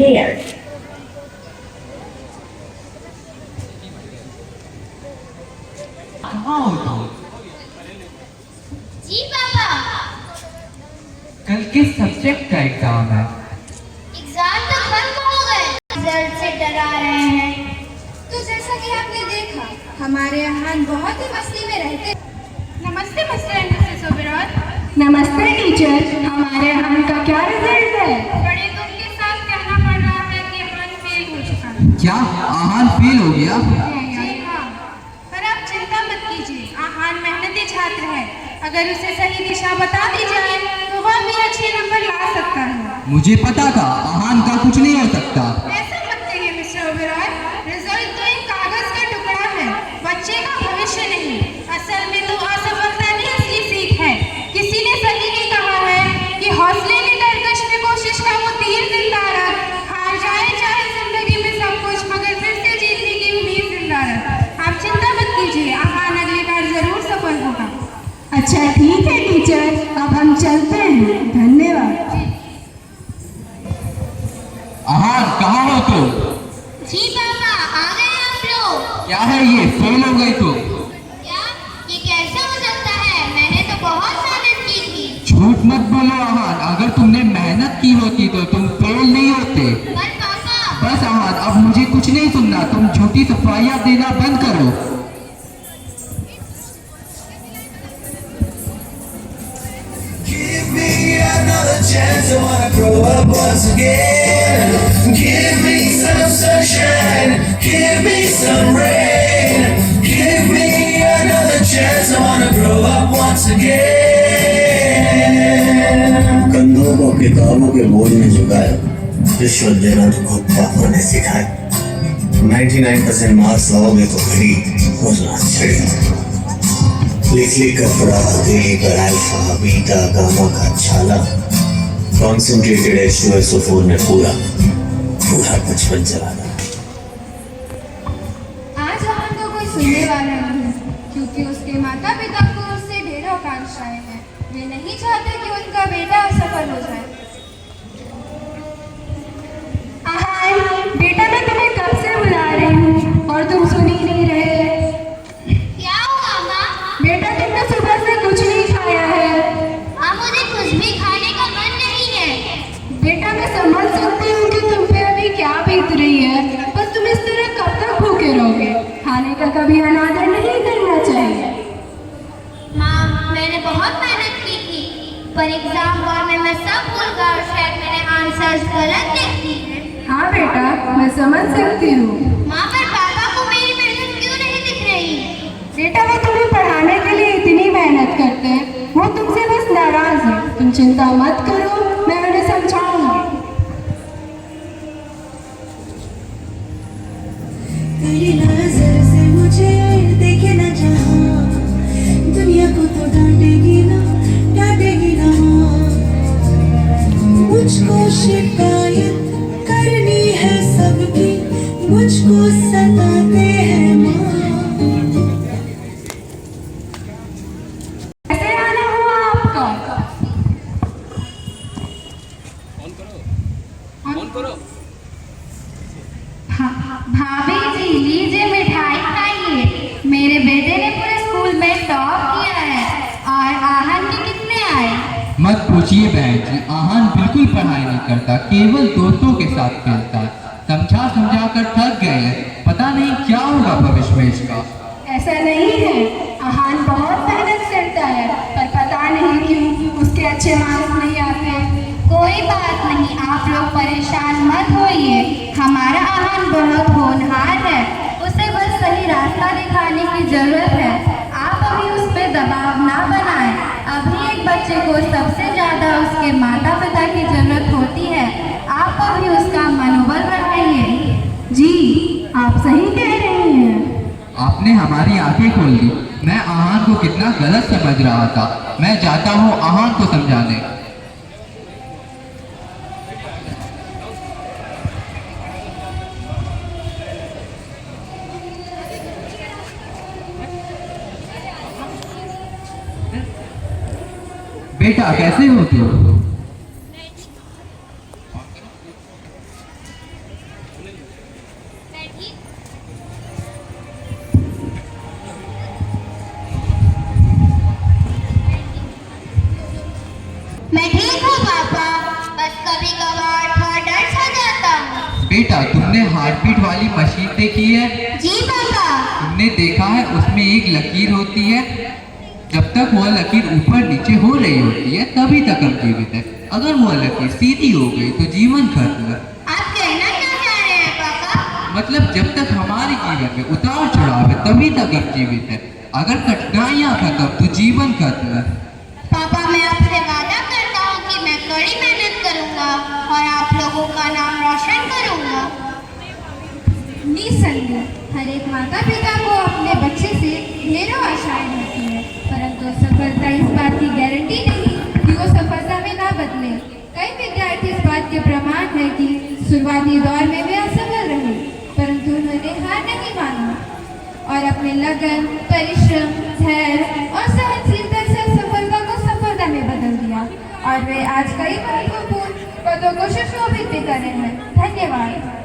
scared. कहाँ हो तुम? जी पापा। कल किस सब्जेक्ट का एग्जाम है? एग्जाम तो खत्म हो गए, रिजल्ट से डरा रहे हैं। तो जैसा कि आपने देखा, हमारे यहाँ बहुत ही मस्ती में रहते। नमस्ते मिस्टर एंड मिसेस ओबेरॉय। नमस्ते टीचर, हमारे यहाँ का क्या रिजल्ट है? बड़े दुख के साथ कहना पड़ रहा है कि आहान फेल हो चुका है। क्या आहान फेल हो गया? जी हाँ, पर आप चिंता मत कीजिए, आहान मेहनती छात्र है। अगर उसे सही दिशा बता दी जाए तो वह भी अच्छे नंबर ला सकता है। मुझे पता था आहान का कुछ नहीं हो सकता। ऐसा मत कहिए मिस्टर ओबेरॉय, रिजल्ट तो एक कागज का टुकड़ा है, बच्चे का भविष्य नहीं। असल में तो असफलता ही असली सीख है। किसी ने सही ही कहा है कि हौसले की तरकश में कोशिश का वो तीर जिंदा रह, हार जाए चाहे जिंदगी में सब कुछ, मगर फिर से जीतने की उम्मीद जिंदा रह। आप चिंता मत कीजिए, आहान अगली बार जरूर सफल होगा। अच्छा ठीक है टीचर, अब हम चलते हैं। धन्यवाद। आहान कहाँ हो तुम? जी पापा, आ गए आप लोग। क्या है ये, फेल हो गई तुम? क्या ये कैसे हो सकता है? मैंने तो बहुत मेहनत की थी। झूठ मत बोलो आहान, अगर तुमने मेहनत की होती तो तुम फेल नहीं होते। पर पापा। बस आहान, अब मुझे कुछ नहीं सुनना, तुम झूठी सफाइयाँ देना बंद करो। Give me another chance, I wanna grow up once again. Give me some sunshine, give me some rain. Give me another chance, I wanna grow up once again. कंधों को किताबों के बोझ में झुकाया, रिश्वत देना तो खुद पापा ने सिखाया। 99% मार्क्स लाओगे तो घड़ी रोजना छड़ी। लिख लिख कर पढ़ा दिल्ली पर अल्फा बीटा गामा का छाला। कॉन्सेंट्रेटेड H2SO4 में पूरा बचपन चला गया। आज आहान को कोई सुनने वाला नहीं, क्योंकि उसके माता पिता को उससे ढेरों आकांक्षाएं हैं। वे नहीं चाहते कि उनका बेटा असफल हो जाए। आहान बेटा, मैं तुम्हें कब से बुला रही हूँ और तुम सुन ही नहीं रहे। क्या हुआ माँ? बेटा तुमने सुबह से कुछ नहीं खाया है। माँ, मुझे कुछ भी खाने का मन नहीं है। बेटा मैं समझ सकती हूँ कि तुम पे अभी क्या बीत रही है, पर तुम इस तरह कब तक भूखे रहोगे? खाने का कभी अनादर नहीं करना चाहिए। माँ, मैंने बहुत मेहनत की थी, पर एग्जाम हॉल में मैं सब भूल गया और शायद मैंने आंसर्स गलत लिख दिए। हाँ बेटा, मैं समझ सकती हूँ। माँ, पर पापा को मेरी मेहनत क्यों नहीं दिख रही? बेटा वो तुम्हें पढ़ाने के लिए इतनी मेहनत करते हैं, वो तुमसे बस नाराज है। तुम चिंता मत करो, मैं उन्हें समझाऊंगी। तेरी नजर से मुझे देखे न जहाँ, दुनिया को तो डांटेगी ना मुझको शिकायत करनी है सबकी, मुझको सताते हैं माँ। कैसे आना हुआ आपका? भाभी जी, लीजिए मिठाई खाइए। मेरे बेटे ने पूरे स्कूल में टॉप किया है। और आहान के कितने आए? मत पूछिए बहन जी, आहान बिल्कुल पढ़ाई नहीं करता, केवल दोस्तों के साथ खेलता है। समझा समझा कर थक गए हैं, पता नहीं क्या होगा भविष्य में इसका। ऐसा नहीं है, आहान बहुत मेहनत करता है, पर पता नहीं क्यों उसके अच्छे मार्क्स नहीं आते। कोई बात नहीं, आप लोग परेशान मत होइए। हमारा आहान बहुत होनहार है, उसे बस सही रास्ता दिखाने की जरूरत है। आप अभी उस पर दबाव ना बनाएं। अभी एक बच्चे को सबसे ज्यादा उसके माता पिता की जरूरत होती है। आप अभी उसका मनोबल बढ़ाइए। जी आप सही कह रही हैं। आपने हमारी आंखें खोल दी। मैं आहान को कितना गलत समझ रहा था। मैं जाता हूँ आहान को समझाने। बेटा कैसे हो तुम? बेटा, तुमने हार्ट बीट वाली मशीन देखी है? जी पापा। तुमने देखा है उसमें एक लकीर होती है, जब तक वह लकीर ऊपर नीचे हो रही होती है तभी तक हम जीवित है। अगर वह लकीर सीधी हो गई तो जीवन खत्म। आप कहना क्या चाह रहे हैं पापा? मतलब जब तक हमारे जीवन में उतार चढ़ाव है तभी तक हम जीवित है। अगर कठिनाइयाँ खत्म तो जीवन खत्म। पापा, मैं आपसे वादा करता हूँ कि मैं कड़ी मेहनत करूँगा और आप लोगों का नाम रोशन करूँगा। निसंदेह हर एक माता पिता को अपने बच्चे से ढेरों आशाएं होती है, परंतु सफलता इस बात की गारंटी नहीं कि वो सफलता में ना बदले। कई विद्यार्थी इस बात के प्रमाण है कि शुरुआती दौर में वे असफल रहे, परंतु उन्होंने हार नहीं माना और अपने लगन, परिश्रम, धैर्य और सहनशीलता से सफलता को सफलता में बदल दिया और वे आज कई महत्वपूर्ण पदों को सुशोभित भी कर रहे हैं। धन्यवाद।